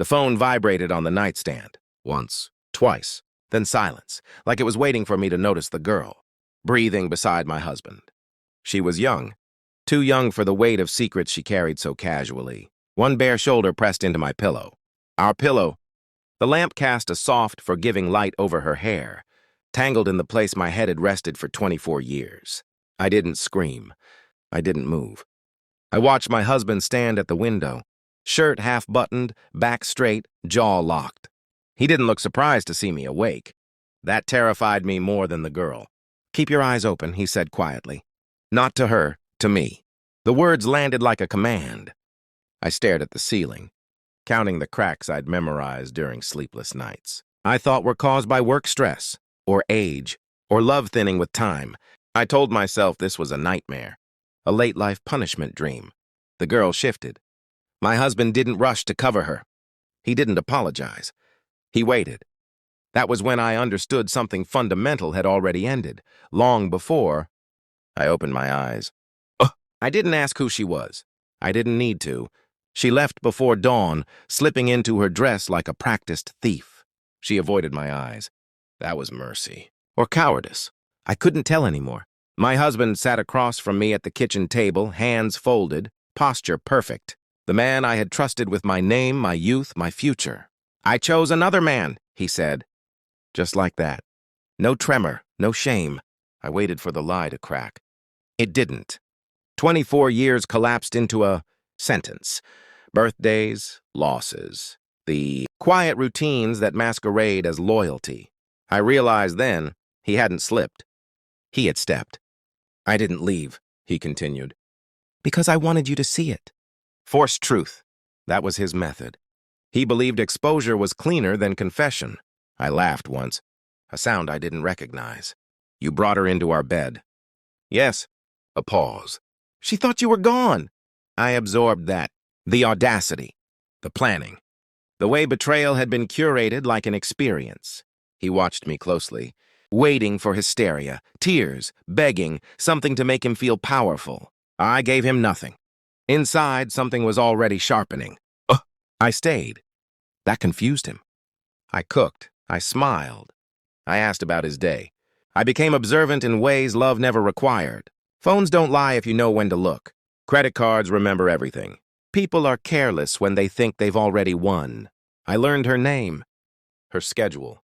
The phone vibrated on the nightstand. Once, twice, then silence, like it was waiting for me to notice the girl, breathing beside my husband. She was young, too young for the weight of secrets she carried so casually. One bare shoulder pressed into my pillow. Our pillow. The lamp cast a soft, forgiving light over her hair, tangled in the place my head had rested for 24 years. I didn't scream. I didn't move. I watched my husband stand at the window, shirt half-buttoned, back straight, jaw locked. He didn't look surprised to see me awake. That terrified me more than the girl. "Keep your eyes open," he said quietly. Not to her, to me. The words landed like a command. I stared at the ceiling, counting the cracks I'd memorized during sleepless nights. I thought were caused by work stress, or age, or love thinning with time. I told myself this was a nightmare, a late-life punishment dream. The girl shifted. My husband didn't rush to cover her. He didn't apologize. He waited. That was when I understood something fundamental had already ended, long before I opened my eyes. I didn't ask who she was. I didn't need to. She left before dawn, slipping into her dress like a practiced thief. She avoided my eyes. That was mercy. Or cowardice. I couldn't tell anymore. My husband sat across from me at the kitchen table, hands folded, posture perfect. The man I had trusted with my name, my youth, my future. "I chose another man," he said. Just like that. No tremor, no shame. I waited for the lie to crack. It didn't. 24 years collapsed into a sentence. Birthdays, losses, the quiet routines that masquerade as loyalty. I realized then he hadn't slipped. He had stepped. "I didn't leave," he continued, "because I wanted you to see it." Forced truth. That was his method. He believed exposure was cleaner than confession. I laughed once, a sound I didn't recognize. "You brought her into our bed." "Yes." A pause. "She thought you were gone." I absorbed that. The audacity. The planning. The way betrayal had been curated like an experience. He watched me closely, waiting for hysteria, tears, begging, something to make him feel powerful. I gave him nothing. Inside, something was already sharpening. I stayed. That confused him. I cooked. I smiled. I asked about his day. I became observant in ways love never required. Phones don't lie if you know when to look. Credit cards remember everything. People are careless when they think they've already won. I learned her name, her schedule,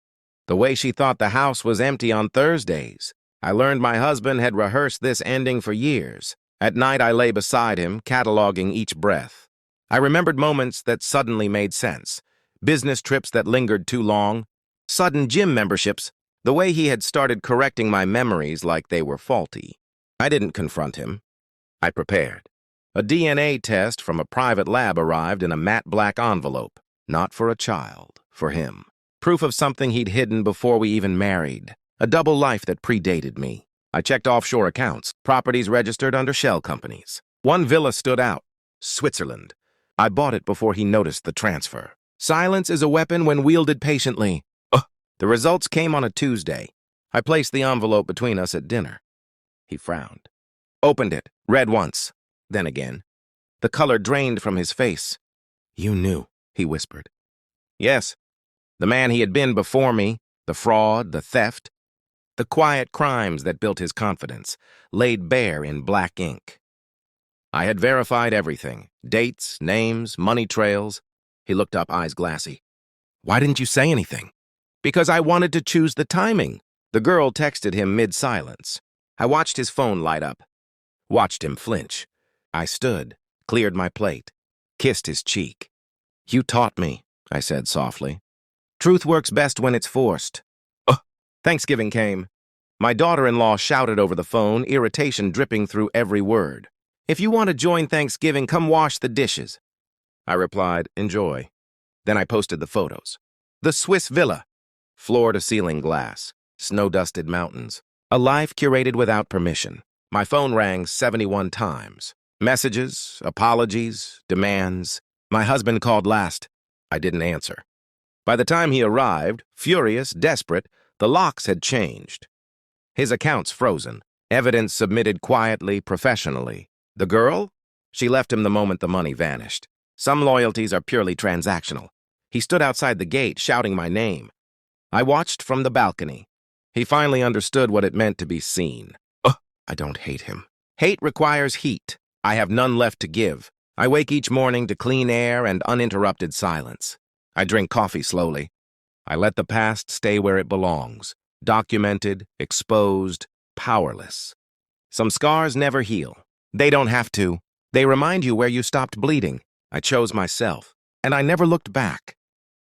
the way she thought the house was empty on Thursdays. I learned my husband had rehearsed this ending for years. At night, I lay beside him, cataloging each breath. I remembered moments that suddenly made sense. Business trips that lingered too long. Sudden gym memberships. The way he had started correcting my memories like they were faulty. I didn't confront him. I prepared. A DNA test from a private lab arrived in a matte black envelope. Not for a child, for him. Proof of something he'd hidden before we even married. A double life that predated me. I checked offshore accounts, properties registered under shell companies. One villa stood out. Switzerland. I bought it before he noticed the transfer. Silence is a weapon when wielded patiently. The results came on a Tuesday. I placed the envelope between us at dinner. He frowned. Opened it, read once, then again. The color drained from his face. "You knew," he whispered. "Yes." The man he had been before me, the fraud, the theft, the quiet crimes that built his confidence, laid bare in black ink. I had verified everything. Dates, names, money trails. He looked up, eyes glassy. "Why didn't you say anything?" "Because I wanted to choose the timing." The girl texted him mid-silence. I watched his phone light up. Watched him flinch. I stood, cleared my plate, kissed his cheek. "You taught me," I said softly. "Truth works best when it's forced." Thanksgiving came. My daughter-in-law shouted over the phone, irritation dripping through every word. "If you want to join Thanksgiving, come wash the dishes." I replied, "Enjoy." Then I posted the photos. The Swiss villa. Floor-to-ceiling glass. Snow-dusted mountains. A life curated without permission. My phone rang 71 times. Messages, apologies, demands. My husband called last. I didn't answer. By the time he arrived, furious, desperate, the locks had changed. His accounts frozen. Evidence submitted quietly, professionally. The girl? She left him the moment the money vanished. Some loyalties are purely transactional. He stood outside the gate, shouting my name. I watched from the balcony. He finally understood what it meant to be seen. Ugh, I don't hate him. Hate requires heat. I have none left to give. I wake each morning to clean air and uninterrupted silence. I drink coffee slowly. I let the past stay where it belongs, documented, exposed, powerless. Some scars never heal. They don't have to. They remind you where you stopped bleeding. I chose myself, and I never looked back.